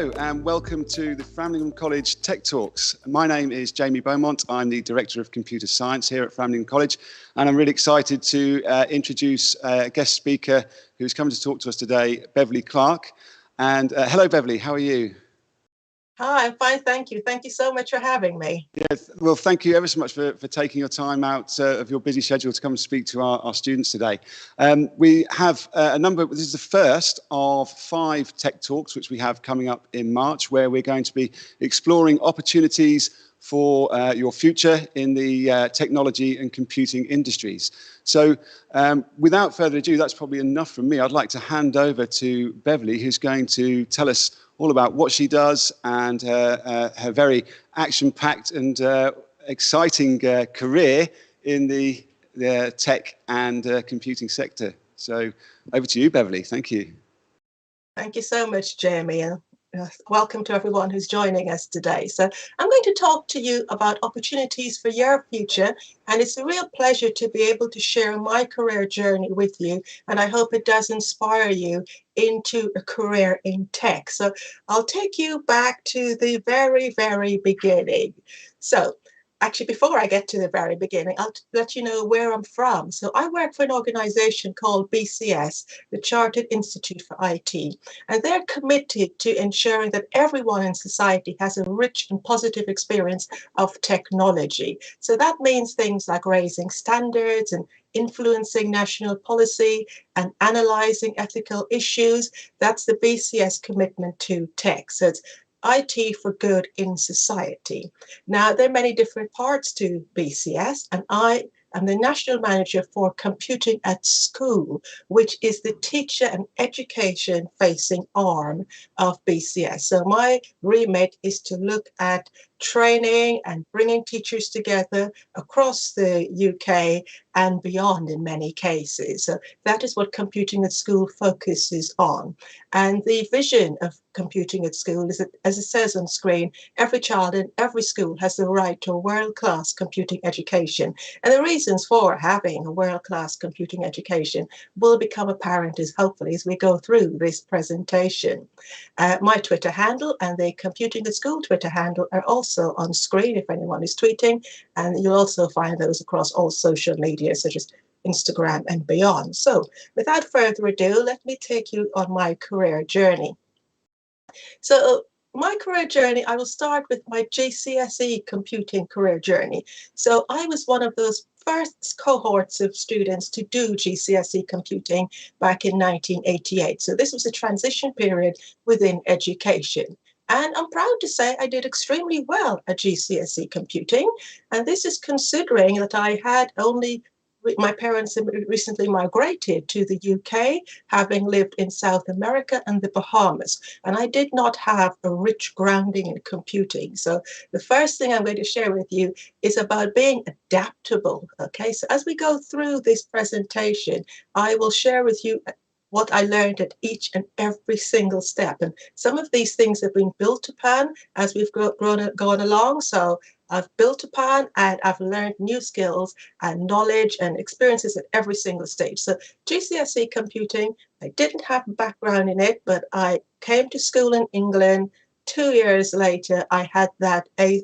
Hello and welcome to the Framlingham College Tech Talks. My name is Jamie Beaumont. I'm the Director of Computer Science here at Framlingham College, and I'm really excited to introduce a guest speaker who's come to talk to us today, Beverly Clarke. And hello, Beverly, how are you? Hi, I'm fine, thank you. Thank you so much for having me. Yes, well, thank you ever so much for taking your time out of your busy schedule to come and speak to our students today. We have this is the first of 5 tech talks which we have coming up in March, where we're going to be exploring opportunities for your future in the technology and computing industries. So without further ado, that's probably enough from me. I'd like to hand over to Beverly, who's going to tell us all about what she does and her very action-packed and exciting career in the tech and computing sector. So over to you, Beverly. Thank you. Thank you so much, Jamie. And welcome to everyone who's joining us today. So I'm going to talk to you about opportunities for your future, and it's a real pleasure to be able to share my career journey with you, and I hope it does inspire you into a career in tech. So I'll take you back to the very, very beginning. So actually, before I get to the very beginning, I'll let you know where I'm from. So I work for an organization called BCS, the Chartered Institute for IT, and they're committed to ensuring that everyone in society has a rich and positive experience of technology. So that means things like raising standards and influencing national policy and analyzing ethical issues. That's the BCS commitment to tech. So it's IT for good in society. Now, there are many different parts to BCS, and I am the national manager for computing at school, which is the teacher and education facing arm of BCS. So my remit is to look at training and bringing teachers together across the UK and beyond in many cases. So that is what Computing at School focuses on. And the vision of Computing at School is that, as it says on screen, every child in every school has the right to a world-class computing education. And the reasons for having a world-class computing education will become apparent hopefully as we go through this presentation. My Twitter handle and the Computing at School Twitter handle are also on screen if anyone is tweeting, and you'll also find those across all social media such as Instagram and beyond. So without further ado, let me take you on my career journey. So my career journey, I will start with my GCSE computing career journey. So I was one of those first cohorts of students to do GCSE computing back in 1988. So this was a transition period within education. And I'm proud to say I did extremely well at GCSE computing. And this is considering that I had only, my parents had recently migrated to the UK, having lived in South America and the Bahamas. And I did not have a rich grounding in computing. So the first thing I'm going to share with you is about being adaptable. Okay, so as we go through this presentation, I will share with you what I learned at each and every single step. And some of these things have been built upon as we've gone along. So I've built upon and I've learned new skills and knowledge and experiences at every single stage. So GCSE computing, I didn't have a background in it, but I came to school in England. 2 years later, I had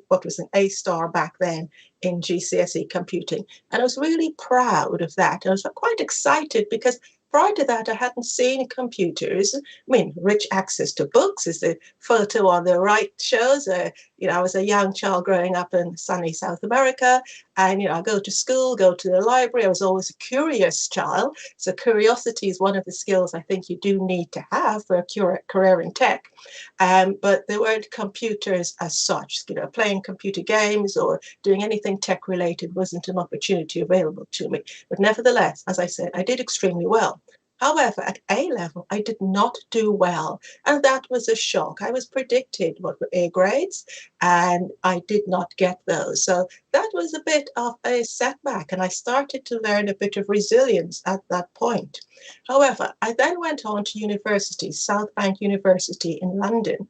what was an A star back then in GCSE computing. And I was really proud of that. I was quite excited because prior to that, I hadn't seen computers. I mean, rich access to books, as the photo on the right shows. I was a young child growing up in sunny South America, and I go to school, go to the library. I was always a curious child. So curiosity is one of the skills I think you do need to have for a career in tech. But there weren't computers as such. Playing computer games or doing anything tech related wasn't an opportunity available to me. But nevertheless, as I said, I did extremely well. However, at A level, I did not do well, and that was a shock. I was predicted what were A grades, and I did not get those. So that was a bit of a setback, and I started to learn a bit of resilience at that point. However, I then went on to university, South Bank University in London.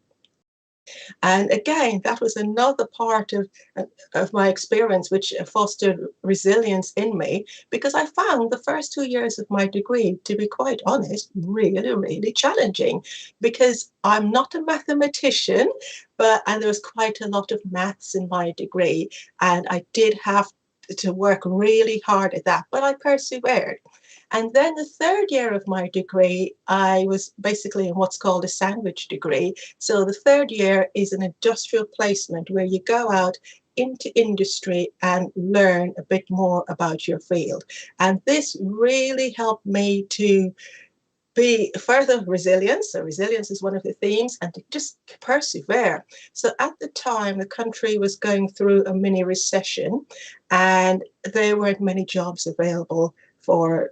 And again, that was another part of my experience which fostered resilience in me, because I found the first 2 years of my degree, to be quite honest, really, really challenging, because I'm not a mathematician, and there was quite a lot of maths in my degree, and I did have to work really hard at that, but I persevered. And then the third year of my degree, I was basically in what's called a sandwich degree. So the third year is an industrial placement where you go out into industry and learn a bit more about your field. And this really helped me to be further resilient. So resilience is one of the themes, and to just persevere. So at the time, the country was going through a mini recession, and there weren't many jobs available for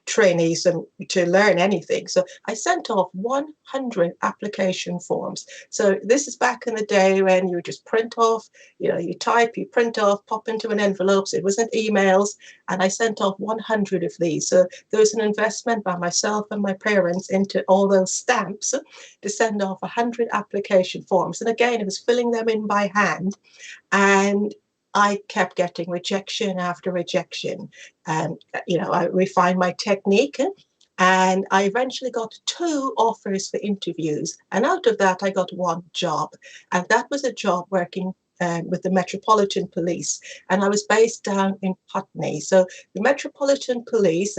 trainees and to learn anything. So I sent off 100 application forms. So this is back in the day when you just print off, you type, you print off, pop into an envelope. So it wasn't emails. And I sent off 100 of these. So there was an investment by myself and my parents into all those stamps to send off 100 application forms. And again, it was filling them in by hand. And I kept getting rejection after rejection. And, I refined my technique, and I eventually got 2 offers for interviews. And out of that, I got 1 job. And that was a job working with the Metropolitan Police. And I was based down in Putney. So the Metropolitan Police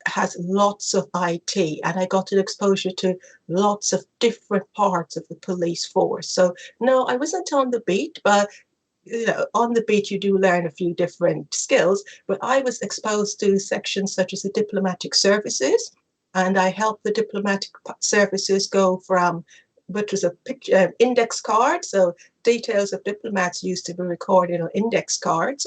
has lots of IT, and I got an exposure to lots of different parts of the police force. So no, I wasn't on the beat, but on the beat, you do learn a few different skills, but I was exposed to sections such as the diplomatic services, and I helped the diplomatic services go from which was a picture index card, so details of diplomats used to be recorded on index cards,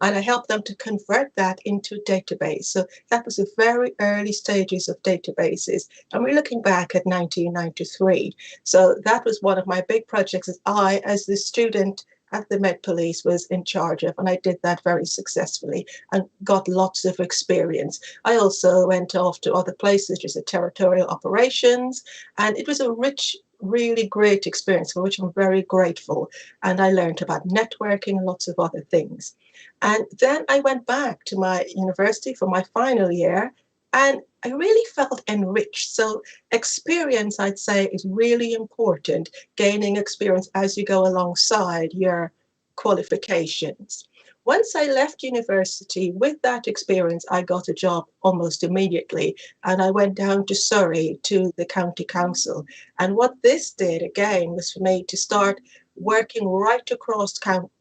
and I helped them to convert that into a database. So that was the very early stages of databases. And we're looking back at 1993. So that was one of my big projects that I, as the student at the Met Police, was in charge of. And I did that very successfully and got lots of experience. I also went off to other places, just at territorial operations. And it was a rich, really great experience for which I'm very grateful. And I learned about networking and lots of other things. And then I went back to my university for my final year, and I really felt enriched. So experience, I'd say, is really important, gaining experience as you go alongside your qualifications. Once I left university with that experience, I got a job almost immediately, and I went down to Surrey to the county council. And what this did, again, was for me to start working right across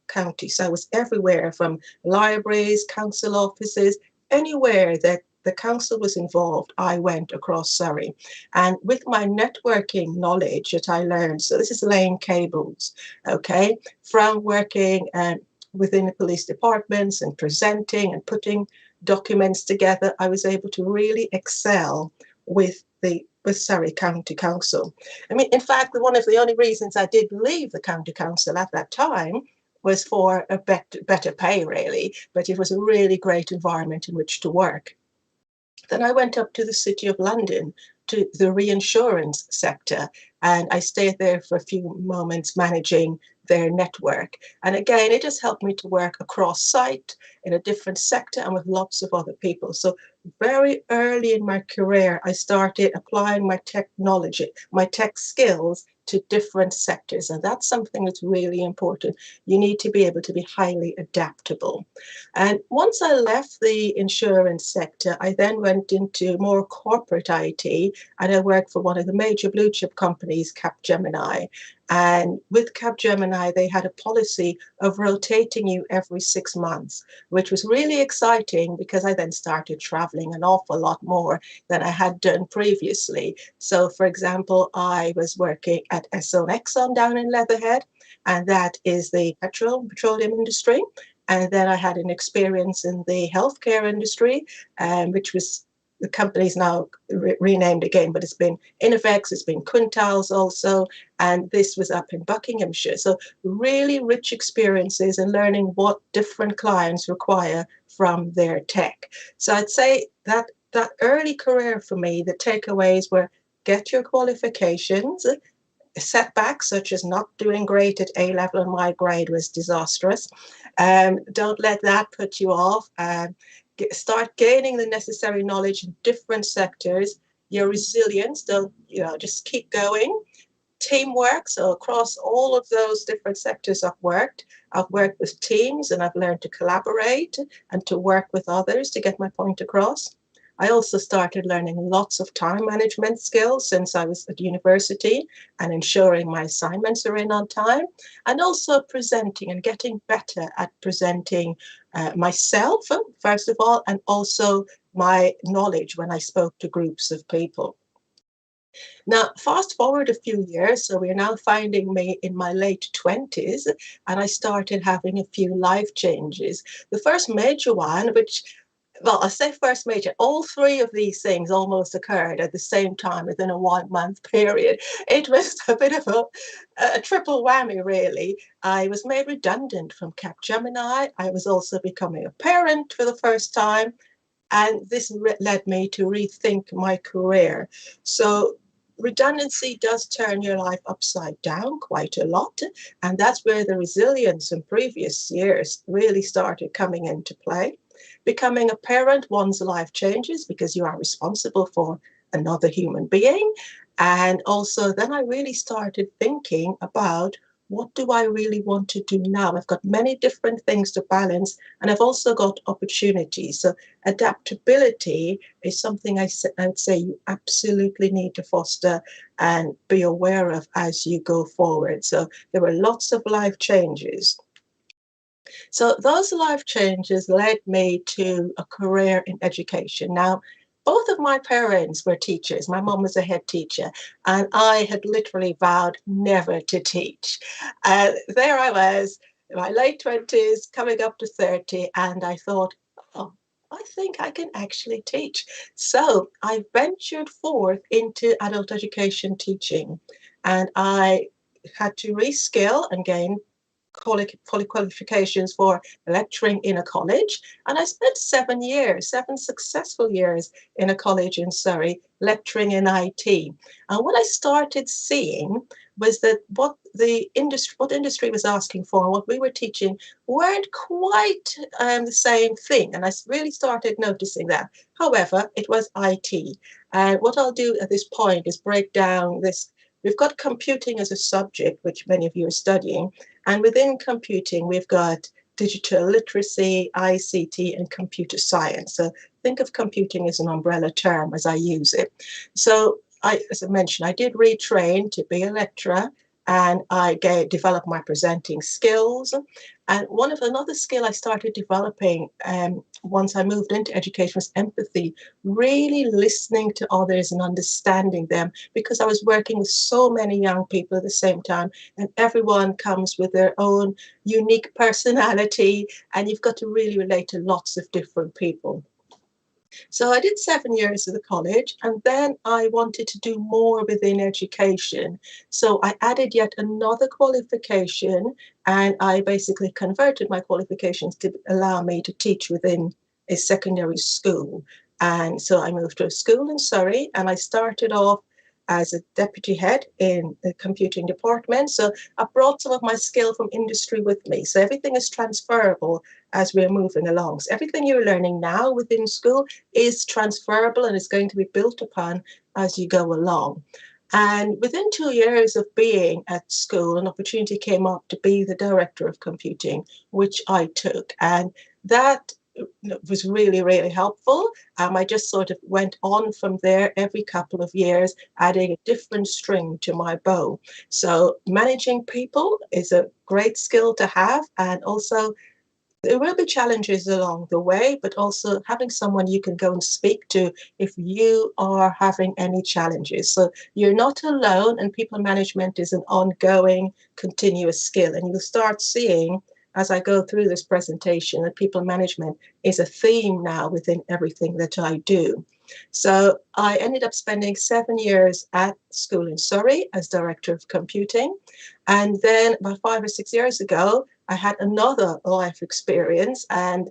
county. So I was everywhere, from libraries, council offices, anywhere that the council was involved, I went across Surrey. And with my networking knowledge that I learned, so this is laying cables, okay, from working within the police departments and presenting and putting documents together, I was able to really excel with Surrey County Council. I mean, in fact, one of the only reasons I did leave the County Council at that time was for a better pay, really, but it was a really great environment in which to work. Then I went up to the City of London, to the reinsurance sector, and I stayed there for a few moments managing their network. And again, it just helped me to work across site in a different sector and with lots of other people. So very early in my career, I started applying my technology, my tech skills to different sectors. And that's something that's really important. You need to be able to be highly adaptable. And once I left the insurance sector, I then went into more corporate IT, and I worked for one of the major blue chip companies, Capgemini. And with Capgemini, they had a policy of rotating you every 6 months, which was really exciting because I then started traveling an awful lot more than I had done previously. So, for example, I was working at Exxon down in Leatherhead, and that is the petroleum industry. And then I had an experience in the healthcare industry, which was, the company's now renamed again, but it's been Innovex, it's been Quintiles also, and this was up in Buckinghamshire. So really rich experiences and learning what different clients require from their tech. So I'd say that early career for me, the takeaways were: get your qualifications, setbacks, such as not doing great at A level and my grade was disastrous. Don't let that put you off. Start gaining the necessary knowledge in different sectors. Your resilience, don't, just keep going. Teamwork, so across all of those different sectors I've worked with teams, and I've learned to collaborate and to work with others to get my point across. I also started learning lots of time management skills since I was at university, and ensuring my assignments are in on time, and also presenting and getting better at presenting myself, first of all, and also my knowledge when I spoke to groups of people. Now, fast forward a few years, so we're now finding me in my late 20s, and I started having a few life changes. The first major one, well, I say first major, all three of these things almost occurred at the same time within a 1 month period. It was a bit of a triple whammy, really. I was made redundant from Capgemini. I was also becoming a parent for the first time, and this led me to rethink my career. So redundancy does turn your life upside down quite a lot, and that's where the resilience in previous years really started coming into play. Becoming a parent, one's life changes because you are responsible for another human being. And also then I really started thinking about, what do I really want to do now? I've got many different things to balance, and I've also got opportunities. So adaptability is something I would say you absolutely need to foster and be aware of as you go forward. So there were lots of life changes. So those life changes led me to a career in education. Now, both of my parents were teachers. My mom was a head teacher, and I had literally vowed never to teach. There I was, in my late 20s, coming up to 30, and I thought, oh, I think I can actually teach. So I ventured forth into adult education teaching, and I had to reskill and gain qualifications for lecturing in a college. And I spent 7 years, 7 successful years in a college in Surrey, lecturing in IT. And what I started seeing was that what industry was asking for, what we were teaching, weren't quite the same thing. And I really started noticing that. However, it was IT. And what I'll do at this point is break down this. We've got computing as a subject, which many of you are studying. And within computing, we've got digital literacy, ICT, and computer science. So think of computing as an umbrella term as I use it. So as I mentioned, I did retrain to be a lecturer, and I developed my presenting skills. And another skill I started developing once I moved into education was empathy, really listening to others and understanding them, because I was working with so many young people at the same time, and everyone comes with their own unique personality, and you've got to really relate to lots of different people. So I did 7 years at the college, and then I wanted to do more within education. So I added yet another qualification, and I basically converted my qualifications to allow me to teach within a secondary school. And so I moved to a school in Surrey, and I started off as a deputy head in the computing department. So I brought some of my skill from industry with me. So everything is transferable as we're moving along. So everything you're learning now within school is transferable and is going to be built upon as you go along. And within 2 years of being at school, an opportunity came up to be the director of computing, which I took. And that was really, really helpful. I just sort of went on from there every couple of years, adding a different string to my bow. So managing people is a great skill to have, and also there will be challenges along the way, but also having someone you can go and speak to if you are having any challenges. So you're not alone, and people management is an ongoing, continuous skill. And you'll start seeing, as I go through this presentation, that people management is a theme now within everything that I do. So I ended up spending 7 years at school in Surrey as director of computing. And then about 5 or 6 years ago, I had another life experience, and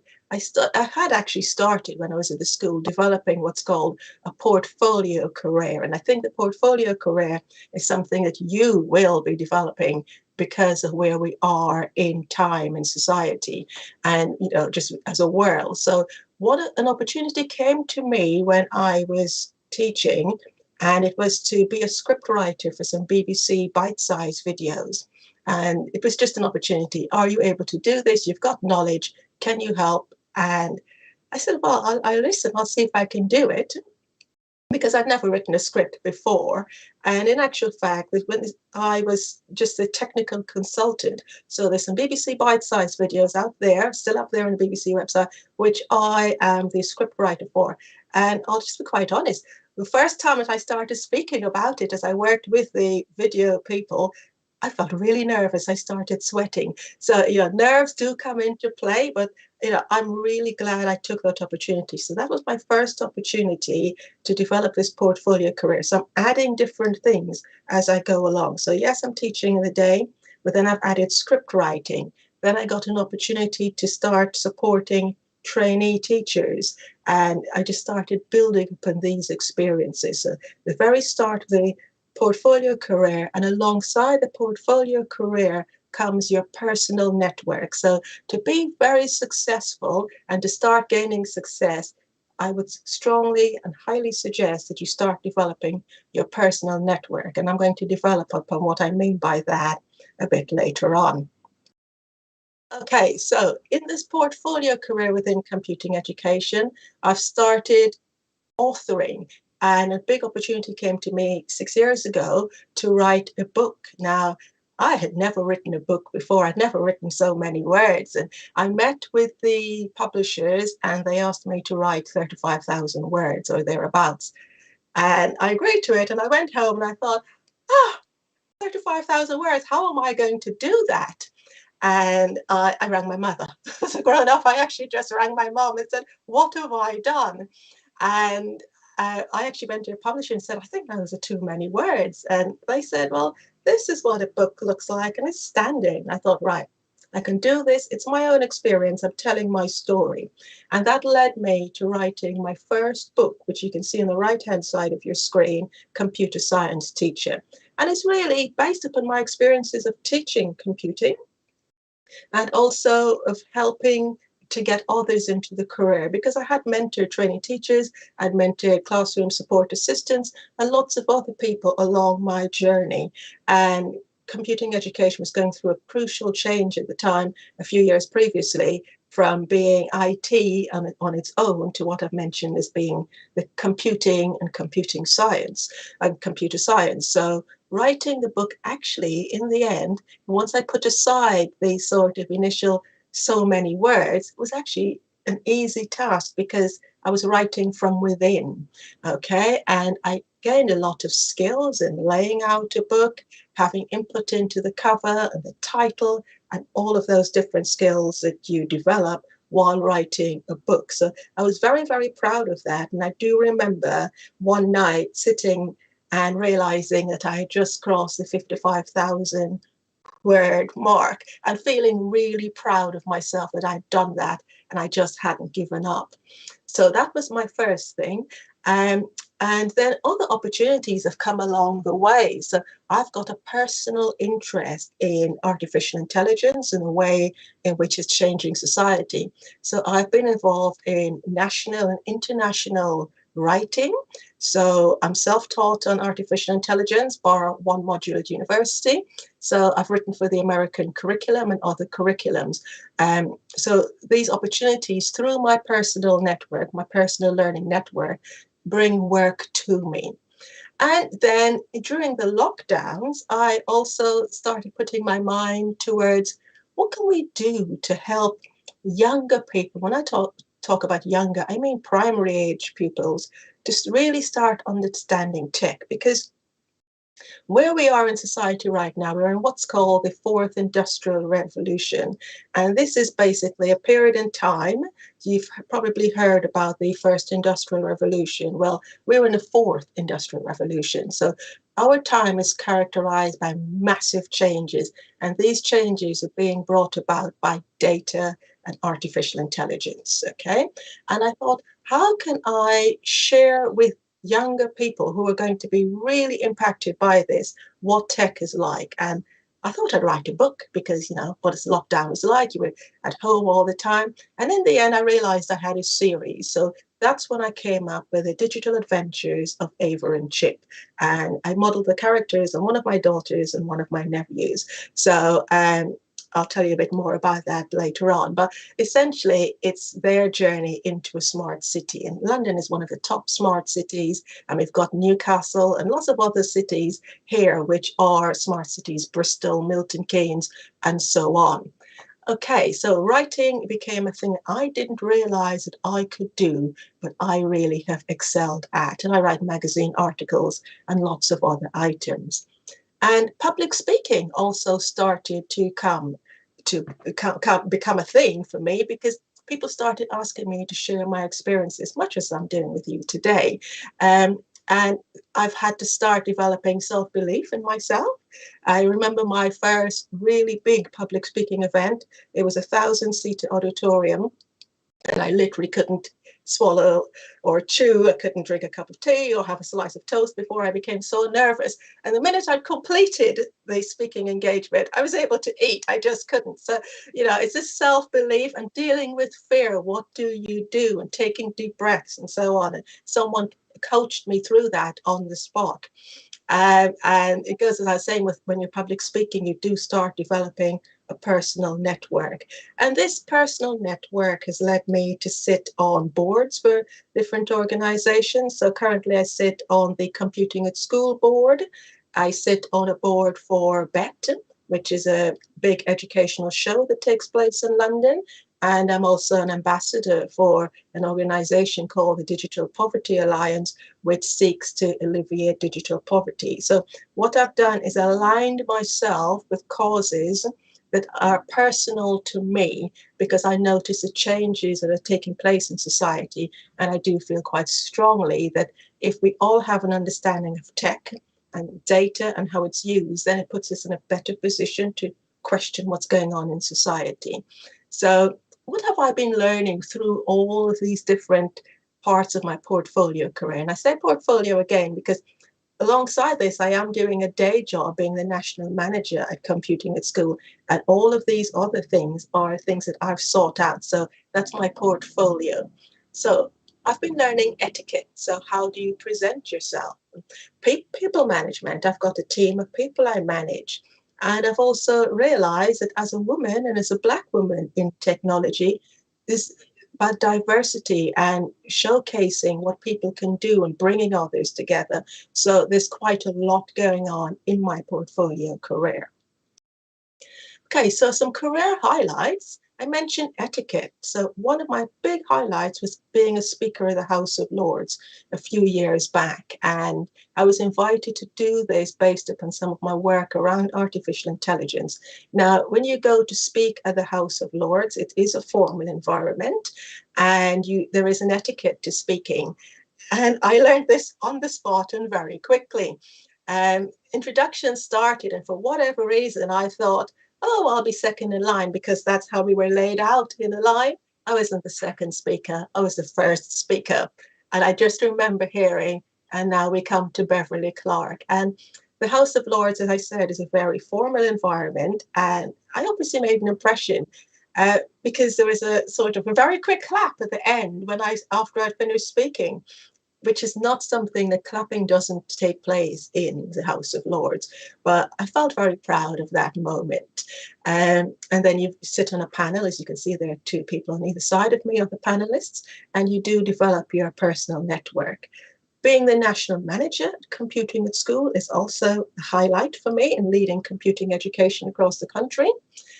I had actually started when I was at the school developing what's called a portfolio career. And I think the portfolio career is something that you will be developing because of where we are in time and society and, you know, just as a world. So an opportunity came to me when I was teaching, and it was to be a script writer for some BBC bite-sized videos. And it was just an opportunity. Are you able to do this? You've got knowledge. Can you help? And I said, well, I'll listen. I'll see if I can do it, because I'd never written a script before. And in actual fact, when I was just a technical consultant, so there's some BBC bite-sized videos out there, still up there on the BBC website, which I am the script writer for. And I'll just be quite honest, the first time that I started speaking about it, as I worked with the video people, I felt really nervous. I started sweating. So, you know, nerves do come into play, but, you know, I'm really glad I took that opportunity. So that was my first opportunity to develop this portfolio career. So I'm adding different things as I go along. So yes, I'm teaching in the day, but then I've added script writing. Then I got an opportunity to start supporting trainee teachers. And I just started building upon these experiences. So the very start of the portfolio career, and alongside the portfolio career comes your personal network. So to be very successful and to start gaining success, I would strongly and highly suggest that you start developing your personal network. And I'm going to develop upon what I mean by that a bit later on. Okay, so in this portfolio career within computing education, I've started authoring. And a big opportunity came to me 6 years ago to write a book. Now, I had never written a book before. I'd never written so many words. And I met with the publishers and they asked me to write 35,000 words or thereabouts. And I agreed to it. And I went home and I thought, 35,000 words, how am I going to do that? And I rang my mother. As a grown up, I actually just rang my mom and said, what have I done? And I actually went to a publisher and said, I think those are too many words. And they said, well, this is what a book looks like. And it's standing. I thought, right, I can do this. It's my own experience. I'm telling my story. And that led me to writing my first book, which you can see on the right-hand side of your screen, Computer Science Teacher. And it's really based upon my experiences of teaching computing and also of helping to get others into the career, because I had mentored training teachers, I'd mentored classroom support assistants, and lots of other people along my journey. And computing education was going through a crucial change at the time, a few years previously, from being IT on its own to what I've mentioned as being the computing and computing science and computer science. So writing the book, actually, in the end, once I put aside the sort of initial so many words, was actually an easy task because I was writing from within, okay? And I gained a lot of skills in laying out a book, having input into the cover and the title, and all of those different skills that you develop while writing a book. So I was very, very proud of that. And I do remember one night sitting and realizing that I had just crossed the 55,000 word mark and feeling really proud of myself that I'd done that and I just hadn't given up. So that was my first thing. And then other opportunities have come along the way. So I've got a personal interest in artificial intelligence and the way in which it's changing society. So I've been involved in national and international writing. So I'm self-taught on artificial intelligence, bar one module at university. So I've written for the American curriculum and other curriculums. So these opportunities through my personal network, my personal learning network, bring work to me. And then during the lockdowns, I also started putting my mind towards what can we do to help younger people. When I talk about younger, I mean primary age pupils, to really start understanding tech, because where we are in society right now, we're in what's called the fourth industrial revolution. And this is basically a period in time. You've probably heard about the first industrial revolution. Well, we're in the fourth industrial revolution. So our time is characterized by massive changes. And these changes are being brought about by data and artificial intelligence, okay? And I thought, how can I share with younger people who are going to be really impacted by this what tech is like? And I thought I'd write a book because, you know, what lockdown was like. You were at home all the time. And in the end, I realized I had a series. So that's when I came up with the Digital Adventures of Ava and Chip. And I modeled the characters on one of my daughters and one of my nephews. So I'll tell you a bit more about that later on. But essentially, it's their journey into a smart city. And London is one of the top smart cities. And we've got Newcastle and lots of other cities here, which are smart cities, Bristol, Milton Keynes, and so on. Okay, so writing became a thing I didn't realize that I could do, but I really have excelled at. And I write magazine articles and lots of other items. And public speaking also started to become a thing for me because people started asking me to share my experiences, much as I'm doing with you today. And I've had to start developing self-belief in myself. I remember my first really big public speaking event. It was a 1,000-seater auditorium, and I literally couldn't swallow or chew. I couldn't drink a cup of tea or have a slice of toast before I became so nervous. And the minute I completed the speaking engagement, I was able to eat. I just couldn't. So, you know, it's this self-belief and dealing with fear. What do you do? And taking deep breaths and so on. And someone coached me through that on the spot. And it goes, as I was saying, with when you're public speaking, you do start developing a personal network. And this personal network has led me to sit on boards for different organizations. So currently I sit on the Computing at School board. I sit on a board for BET, which is a big educational show that takes place in London. And I'm also an ambassador for an organization called the Digital Poverty Alliance, which seeks to alleviate digital poverty. So what I've done is aligned myself with causes that are personal to me because I notice the changes that are taking place in society. And I do feel quite strongly that if we all have an understanding of tech and data and how it's used, then it puts us in a better position to question what's going on in society. So what have I been learning through all of these different parts of my portfolio career? And I say portfolio again because alongside this, I am doing a day job being the national manager at Computing at School. And all of these other things are things that I've sought out. So that's my portfolio. So I've been learning etiquette. So how do you present yourself? People management. I've got a team of people I manage. And I've also realized that as a woman and as a Black woman in technology, this about diversity and showcasing what people can do and bringing others together. So there's quite a lot going on in my portfolio career. Okay, so some career highlights. I mentioned etiquette. So one of my big highlights was being a speaker of the House of Lords a few years back. And I was invited to do this based upon some of my work around artificial intelligence. Now, when you go to speak at the House of Lords, it is a formal environment and there is an etiquette to speaking. And I learned this on the spot and very quickly. Introduction started, and for whatever reason, I thought, oh, I'll be second in line because that's how we were laid out in a line. I wasn't the second speaker, I was the first speaker. And I just remember hearing, and now we come to Beverly, Clarke. And the House of Lords, as I said, is a very formal environment. And I obviously made an impression because there was a sort of a very quick clap at the end after I'd finished speaking, which is not something that clapping doesn't take place in the House of Lords. But I felt very proud of that moment. And then you sit on a panel. As you can see, there are two people on either side of me, of the panelists, and you do develop your personal network. Being the national manager at Computing at School is also a highlight for me in leading computing education across the country.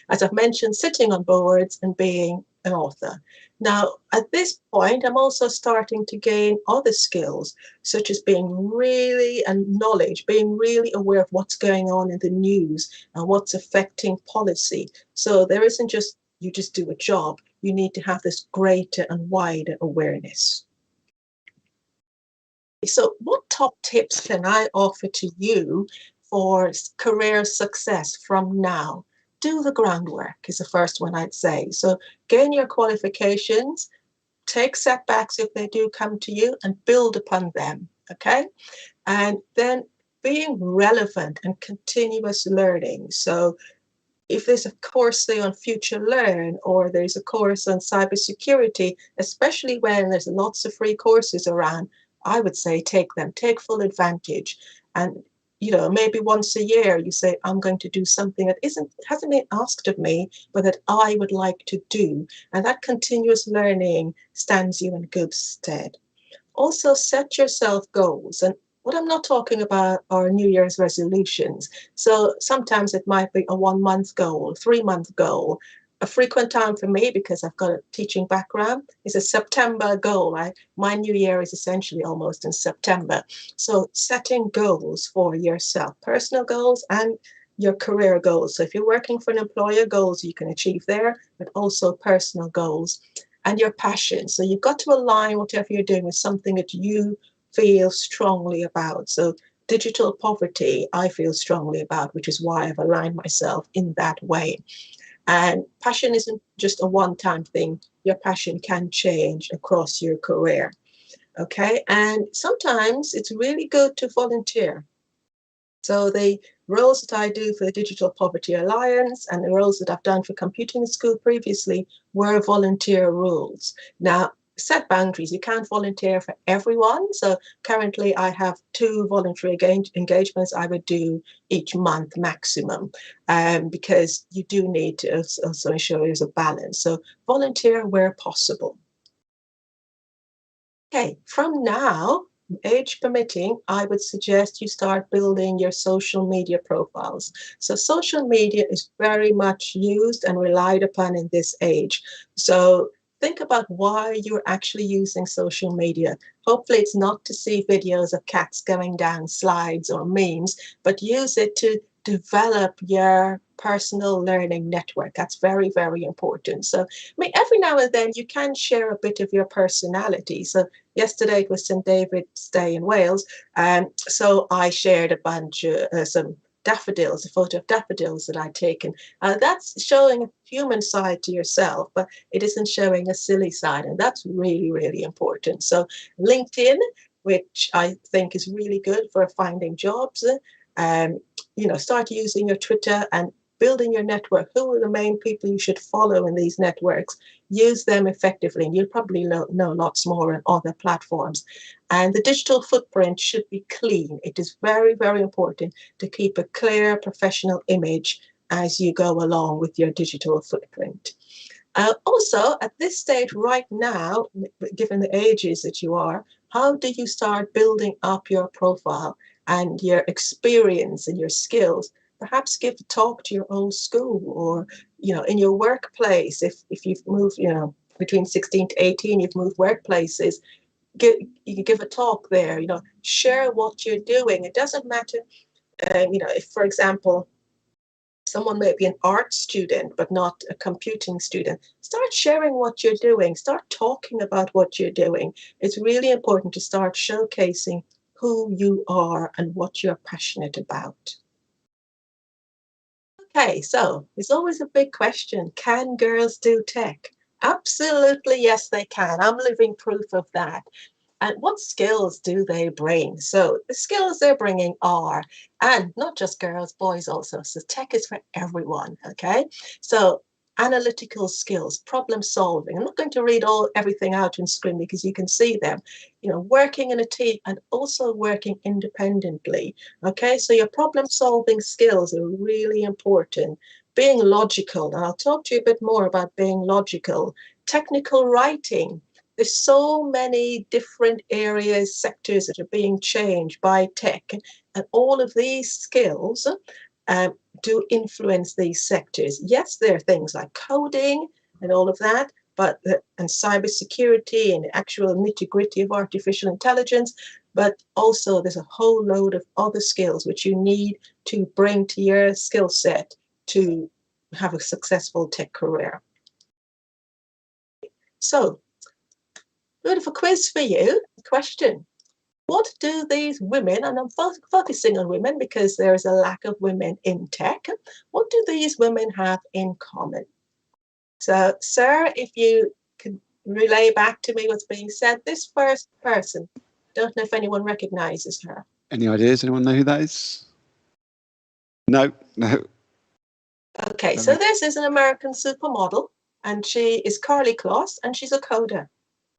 As I've mentioned, sitting on boards and being an author. Now, at this point, I'm also starting to gain other skills, such as being really aware of what's going on in the news and what's affecting policy. So there isn't just, you just do a job. You need to have this greater and wider awareness. So what top tips can I offer to you for career success from now? do the groundwork is the first one I'd say. So gain your qualifications, take setbacks if they do come to you, and build upon them, okay? And then being relevant and continuous learning. So if there's a course, say, on Future Learn, or there's a course on cybersecurity, especially when there's lots of free courses around, I would say take them, take full advantage. And, you know, maybe once a year you say, I'm going to do something that hasn't been asked of me, but that I would like to do. And that continuous learning stands you in good stead. Also, set yourself goals. And what I'm not talking about are New Year's resolutions. So sometimes it might be a 1 month goal, 3 month goal. A frequent time for me, because I've got a teaching background, is a September goal. My new year is essentially almost in September. So setting goals for yourself, personal goals and your career goals. So if you're working for an employer, goals you can achieve there, but also personal goals. And your passion. So you've got to align whatever you're doing with something that you feel strongly about. So digital poverty, I feel strongly about, which is why I've aligned myself in that way. And passion isn't just a one-time thing. Your passion can change across your career. Okay. And sometimes it's really good to volunteer. So the roles that I do for the Digital Poverty Alliance and the roles that I've done for Computing in School previously were volunteer roles. Now, set boundaries. You can't volunteer for everyone. So currently I have 2 voluntary engagements I would do each month maximum, because you do need to also ensure there's a balance. So volunteer where possible. Okay, from now, age permitting, I would suggest you start building your social media profiles. So social media is very much used and relied upon in this age. So think about why you're actually using social media. Hopefully it's not to see videos of cats going down slides or memes, but use it to develop your personal learning network. That's very, very important. So, I mean, every now and then you can share a bit of your personality. So yesterday it was St. David's Day in Wales, and so I shared a bunch of some daffodils, a photo of daffodils that I'd taken. That's showing a human side to yourself, but it isn't showing a silly side, and that's really, really important. So LinkedIn, which I think is really good for finding jobs, you know, start using your Twitter and building your network. Who are the main people you should follow in these networks? Use them effectively, and you'll probably know lots more on other platforms. And the digital footprint should be clean. It is very, very important to keep a clear professional image as you go along with your digital footprint. Also, at this stage right now, given the ages that you are, how do you start building up your profile and your experience and your skills? Perhaps give a talk to your old school, or, you know, in your workplace. If you've moved, you know, between 16 to 18, you've moved workplaces, you can give a talk there, you know, share what you're doing. It doesn't matter, you know, if, for example, someone may be an art student but not a computing student, start sharing what you're doing, start talking about what you're doing. It's really important to start showcasing who you are and what you're passionate about. Okay, so it's always a big question. Can girls do tech? Absolutely, yes, they can. I'm living proof of that. And what skills do they bring? So the skills they're bringing are, and not just girls, boys also. So tech is for everyone, okay? So analytical skills, problem solving. I'm not going to read everything out on screen because you can see them. You know, working in a team and also working independently, okay? So your problem solving skills are really important. Being logical, and I'll talk to you a bit more about being logical. Technical writing. There's so many different areas, sectors that are being changed by tech, and all of these skills do influence these sectors. Yes, there are things like coding and all of that, but and cybersecurity and the actual nitty-gritty of artificial intelligence, but also there's a whole load of other skills which you need to bring to your skill set to have a successful tech career. So, bit of a quiz for you. Question. What do these women, and I'm focusing on women because there is a lack of women in tech, what do these women have in common? So, sir, if you could relay back to me what's being said, this first person, don't know if anyone recognizes her. Any ideas? Anyone know who that is? No, no. Okay, so this is an American supermodel, and she is Carly Kloss, and she's a coder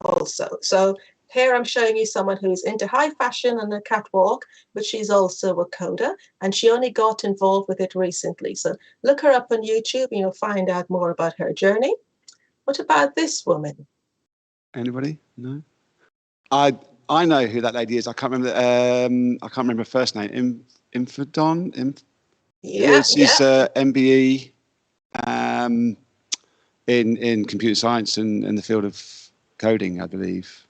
also. So here I'm showing you someone who's into high fashion and a catwalk, but she's also a coder, and she only got involved with it recently. So look her up on YouTube and you'll find out more about her journey. What about this woman? Anybody? No. I know who that lady is. I can't remember. I can't remember her first name. Infodon. Yeah, she's MBE in computer science and in the field of coding, I believe.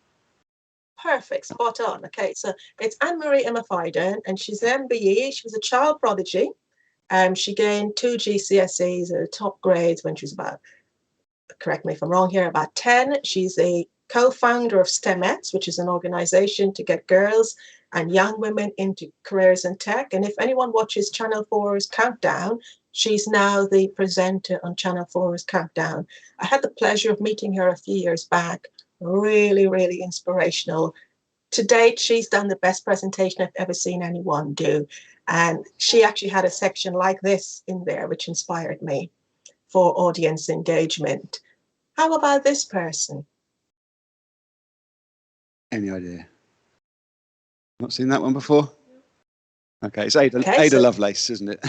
Perfect, spot on. Okay, so it's Anne-Marie Imafiden, and she's MBE. She was a child prodigy. She gained 2 GCSEs at top grades when she was about, correct me if I'm wrong here, about 10. She's a co-founder of STEMettes, which is an organization to get girls and young women into careers in tech. And if anyone watches Channel 4's Countdown, she's now the presenter on Channel 4's Countdown. I had the pleasure of meeting her a few years back. Really, really inspirational. To date, she's done the best presentation I've ever seen anyone do. And she actually had a section like this in there, which inspired me for audience engagement. How about this person? Any idea? Not seen that one before? Okay, it's Ada, Okay, Ada Lovelace, isn't it?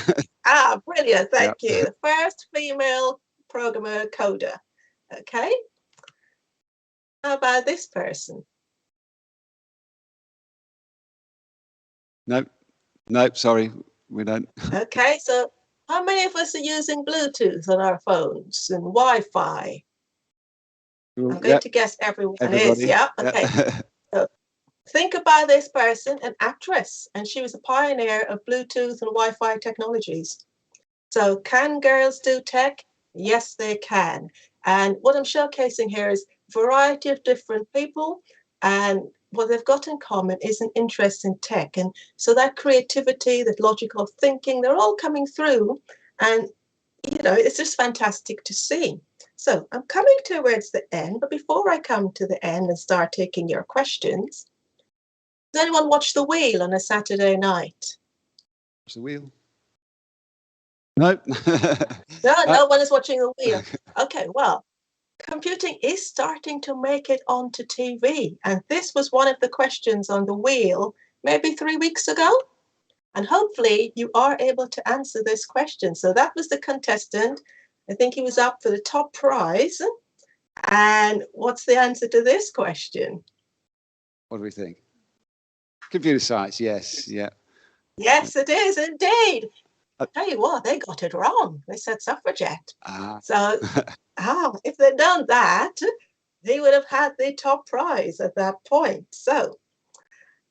Brilliant, thank Yep. you. The first female programmer coder. Okay. How about this person? Nope. Nope, sorry, we don't. Okay, so how many of us are using Bluetooth on our phones and Wi-Fi? I'm going to guess everyone is, Everybody. yeah? Okay. So think about this person, an actress, and she was a pioneer of Bluetooth and Wi-Fi technologies. So can girls do tech? Yes, they can. And what I'm showcasing here is a variety of different people, and what they've got in common is an interest in tech. And so that creativity, that logical thinking, they're all coming through. And, it's just fantastic to see. So I'm coming towards the end, but before I come to the end and start taking your questions, does anyone watch The Wheel on a Saturday night? What's the wheel? Nope. No one is watching The Wheel. Okay, well, computing is starting to make it onto TV. And this was one of the questions on The Wheel maybe 3 weeks ago. And hopefully you are able to answer this question. So that was the contestant. I think he was up for the top prize. And what's the answer to this question? What do we think? Computer science, yes, yeah. Yes, it is indeed. Tell you what, they got it wrong. They said suffragette. So if they'd done that, they would have had the top prize at that point. So,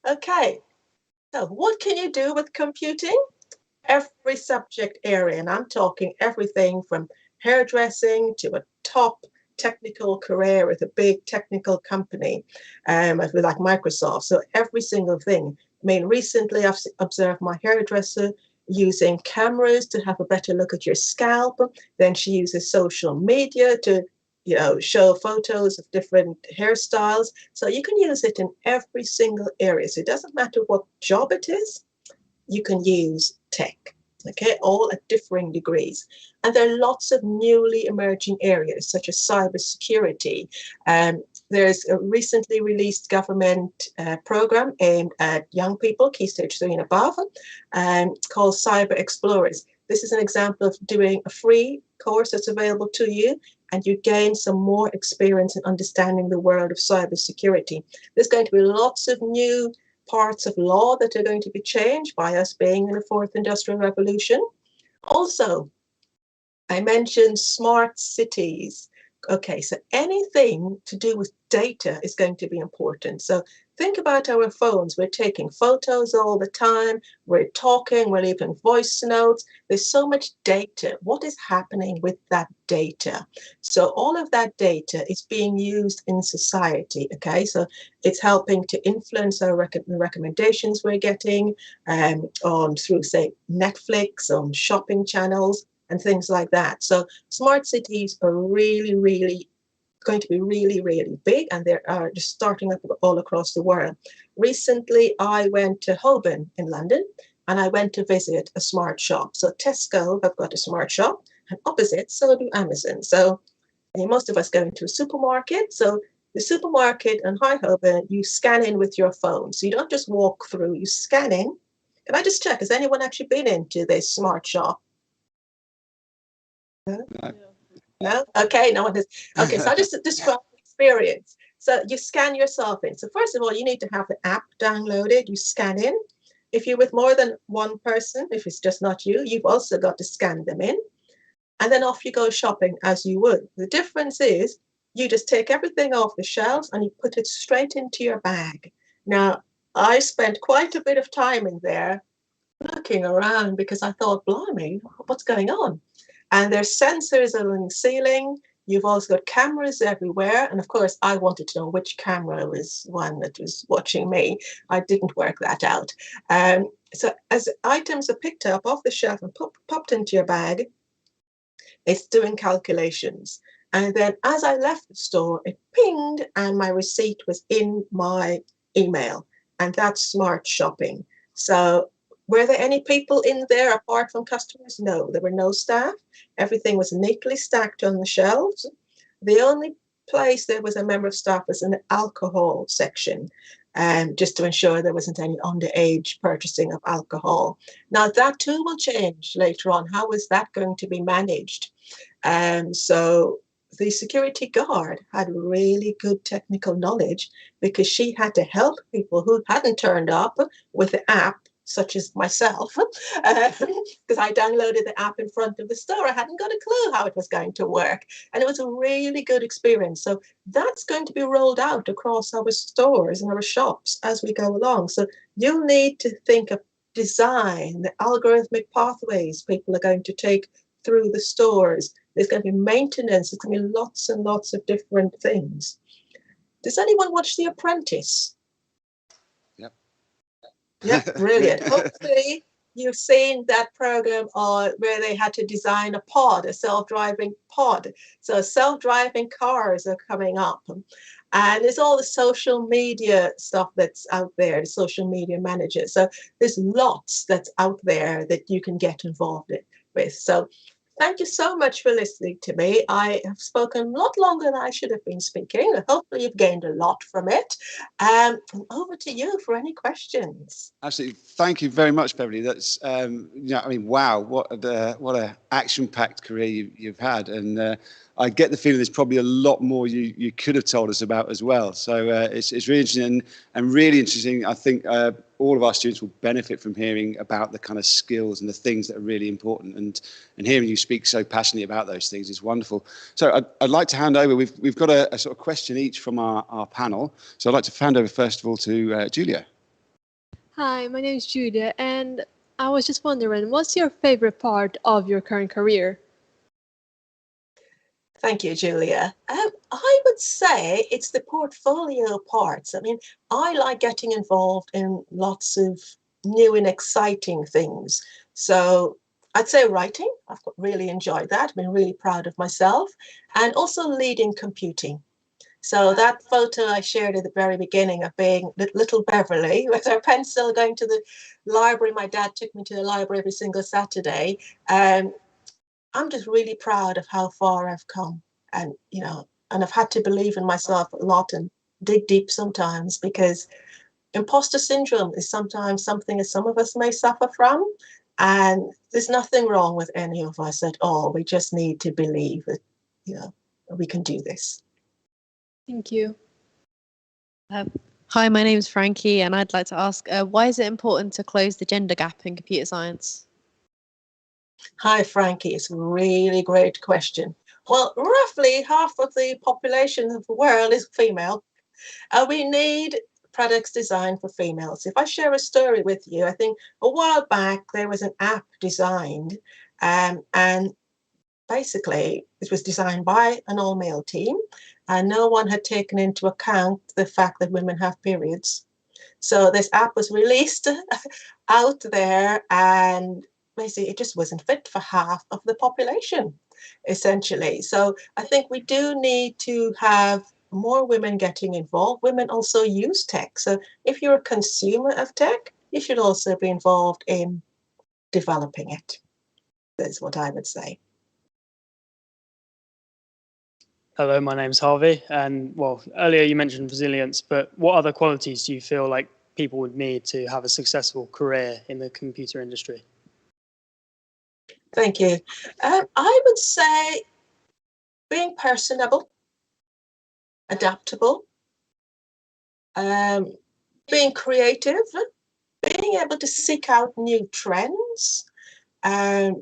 okay. So what can you do with computing? Every subject area, and I'm talking everything from hairdressing to a top technical career with a big technical company, like Microsoft. So every single thing. I mean, recently I've observed my hairdresser using cameras to have a better look at your scalp. Then she uses social media to show photos of different hairstyles. So you can use it in every single area. So it doesn't matter what job it is, you can use tech, okay, all at differing degrees. And there are lots of newly emerging areas, such as cybersecurity. There's a recently released government program aimed at young people, Key Stage 3 and above, called Cyber Explorers. This is an example of doing a free course that's available to you, and you gain some more experience in understanding the world of cybersecurity. There's going to be lots of new parts of law that are going to be changed by us being in the fourth industrial revolution. Also, I mentioned smart cities. Okay, so anything to do with data is going to be important. So think about our phones. We're taking photos all the time. We're talking, we're leaving voice notes. There's so much data. What is happening with that data? So all of that data is being used in society, okay? So it's helping to influence our recommendations we're getting on through, say, Netflix, on shopping channels, and things like that. So smart cities are really, really going to be really, really big, and they are just starting up all across the world. Recently, I went to Holborn in London, and I went to visit a smart shop. So Tesco have got a smart shop, and opposite, so do Amazon. So most of us go into a supermarket. So the supermarket in High Holborn, you scan in with your phone. So you don't just walk through, you scan in. Can I just check, has anyone actually been into this smart shop? No? No? Okay, no one has. Okay, so I'll just describe the experience. So you scan yourself in. So first of all, you need to have the app downloaded. You scan in. If you're with more than one person, if it's just not you, you've also got to scan them in. And then off you go shopping as you would. The difference is you just take everything off the shelves and you put it straight into your bag. Now, I spent quite a bit of time in there looking around because I thought, blimey, what's going on? And there's sensors along the ceiling. You've also got cameras everywhere. And of course, I wanted to know which camera was one that was watching me. I didn't work that out. So as items are picked up off the shelf and popped into your bag, it's doing calculations. And then as I left the store, it pinged and my receipt was in my email. And that's smart shopping. So were there any people in there apart from customers? No, there were no staff. Everything was neatly stacked on the shelves. The only place there was a member of staff was in the alcohol section, just to ensure there wasn't any underage purchasing of alcohol. Now that too will change later on. How is that going to be managed? So the security guard had really good technical knowledge because she had to help people who hadn't turned up with the app, such as myself, because I downloaded the app in front of the store. I hadn't got a clue how it was going to work. And it was a really good experience. So that's going to be rolled out across our stores and our shops as we go along. So you'll need to think of design, the algorithmic pathways people are going to take through the stores. There's going to be maintenance. There's going to be lots and lots of different things. Does anyone watch The Apprentice? Yeah, brilliant. Hopefully you've seen that program where they had to design a pod, a self-driving pod. So self-driving cars are coming up. And there's all the social media stuff that's out there, the social media managers. So there's lots that's out there that you can get involved with. So thank you so much for listening to me. I have spoken a lot longer than I should have been speaking. Hopefully you've gained a lot from it. And over to you for any questions. Absolutely. Thank you very much, Beverly. That's, I mean, wow, what a action-packed career you've had. And I get the feeling there's probably a lot more you could have told us about as well. So it's really interesting and really interesting. I think all of our students will benefit from hearing about the kind of skills and the things that are really important. And hearing you speak so passionately about those things is wonderful. So I'd like to hand over. We've got a sort of question each from our panel. So I'd like to hand over first of all to Julia. Hi, my name is Julia, and I was just wondering, what's your favorite part of your current career? Thank you, Julia. I would say it's the portfolio parts. I mean, I like getting involved in lots of new and exciting things. So I'd say writing. I've really enjoyed that. I've been really proud of myself. And also leading computing. So that photo I shared at the very beginning of being little Beverly with her pencil going to the library. My dad took me to the library every single Saturday. I'm just really proud of how far I've come. And, and I've had to believe in myself a lot and dig deep sometimes, because imposter syndrome is sometimes something that some of us may suffer from. And there's nothing wrong with any of us at all. We just need to believe that, we can do this. Thank you. Hi, my name is Frankie, and I'd like to ask, why is it important to close the gender gap in computer science? Hi, Frankie. It's a really great question. Well, roughly half of the population of the world is female. We need products designed for females. If I share a story with you, I think a while back there was an app designed, and basically it was designed by an all-male team, and no one had taken into account the fact that women have periods. So this app was released out there, and basically it just wasn't fit for half of the population, essentially. So I think we do need to have more women getting involved. Women also use tech. So if you're a consumer of tech, you should also be involved in developing it. That's what I would say. Hello, my name's Harvey, and well, earlier you mentioned resilience, but what other qualities do you feel like people would need to have a successful career in the computer industry? Thank you. I would say being personable, adaptable, being creative, being able to seek out new trends, being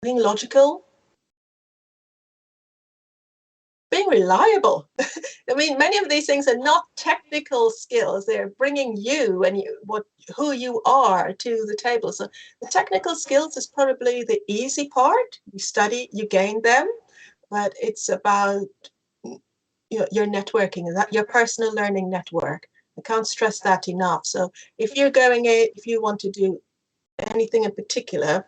logical, being reliable. I mean, many of these things are not technical skills. They're bringing you and who you are to the table. So the technical skills is probably the easy part. You study, you gain them, but it's about your networking, your personal learning network. I can't stress that enough. So if you want to do anything in particular,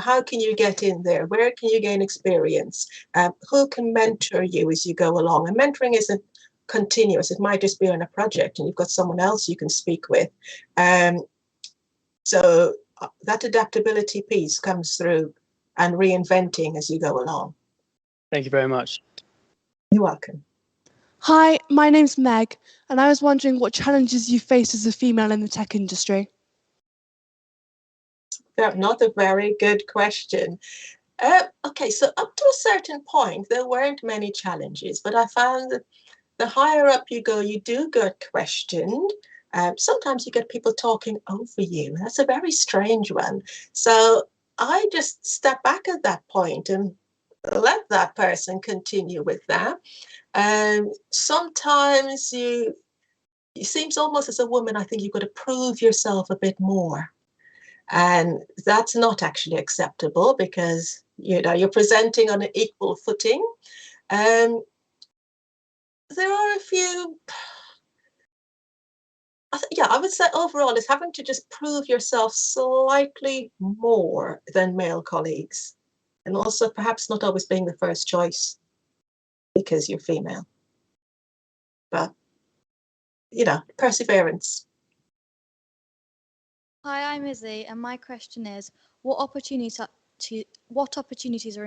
how can you get in there? Where can you gain experience? Who can mentor you as you go along? And mentoring isn't continuous. It might just be on a project and you've got someone else you can speak with. So that adaptability piece comes through, and reinventing as you go along. Thank you very much. You're welcome. Hi, my name's Meg, and I was wondering what challenges you faced as a female in the tech industry. Not a very good question. Okay, so up to a certain point, there weren't many challenges, but I found that the higher up you go, you do get questioned. Sometimes you get people talking over you. That's a very strange one. So I just step back at that point and let that person continue with that. Sometimes it seems almost as a woman, I think you've got to prove yourself a bit more. And that's not actually acceptable, because you're presenting on an equal footing. There are a few, I would say overall is having to just prove yourself slightly more than male colleagues, and also perhaps not always being the first choice because you're female. But perseverance. Hi, I'm Izzy, and my question is, what opportunities are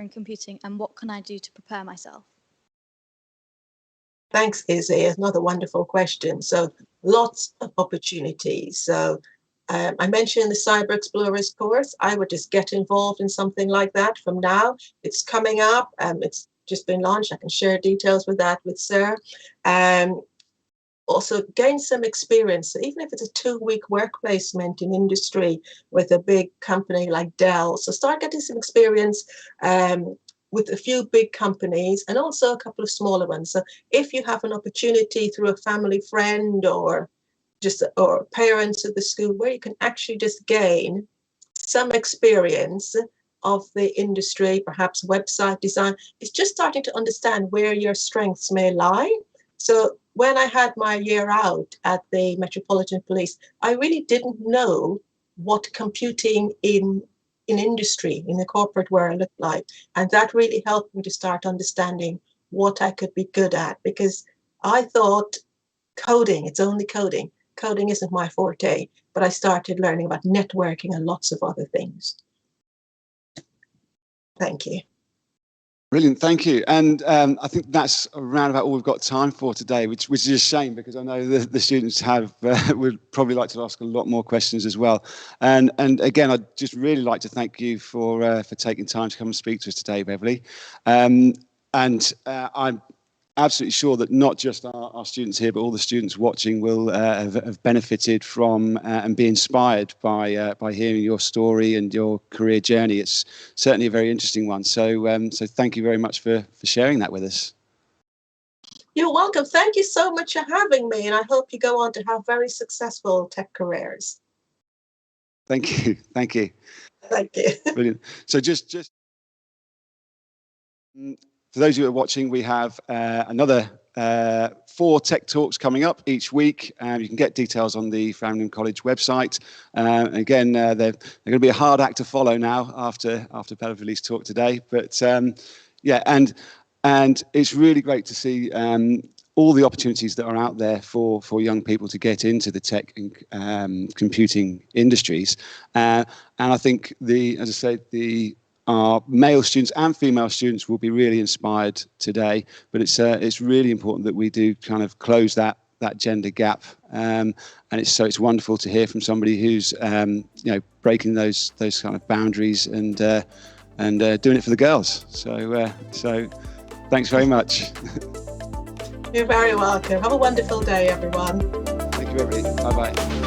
in computing, and what can I do to prepare myself? Thanks, Izzy. Another wonderful question. So lots of opportunities. So I mentioned the Cyber Explorers course. I would just get involved in something like that from now. It's coming up. It's just been launched. I can share details with Sarah. Also gain some experience, even if it's a 2-week work placement in industry with a big company like Dell. So start getting some experience with a few big companies and also a couple of smaller ones. So if you have an opportunity through a family friend or parents at the school where you can actually just gain some experience of the industry, perhaps website design, it's just starting to understand where your strengths may lie. So when I had my year out at the Metropolitan Police, I really didn't know what computing in industry, in the corporate world looked like. And that really helped me to start understanding what I could be good at, because I thought coding, it's only coding. Coding isn't my forte, but I started learning about networking and lots of other things. Thank you. Brilliant, thank you. And I think that's around about all we've got time for today, which is a shame, because I know the students would probably like to ask a lot more questions as well. And again, I'd just really like to thank you for taking time to come and speak to us today, Beverly. I'm absolutely sure that not just our students here, but all the students watching will have benefited from and be inspired by hearing your story and your career journey. It's certainly a very interesting one. So thank you very much for sharing that with us. You're welcome. Thank you so much for having me, and I hope you go on to have very successful tech careers. Thank you. Thank you. Thank you. Brilliant. So just for those of you who are watching, we have another 4 tech talks coming up each week. You can get details on the Framlingham College website. Again, they're going to be a hard act to follow now after Beverly's talk today. But yeah, and it's really great to see all the opportunities that are out there for young people to get into the tech and computing industries. And I think as I said, our male students and female students will be really inspired today, but it's really important that we do kind of close that gender gap, and it's wonderful to hear from somebody who's breaking those kind of boundaries and doing it for the girls. So thanks very much. You're very welcome. Have a wonderful day, everyone. Thank you, everybody. Bye bye.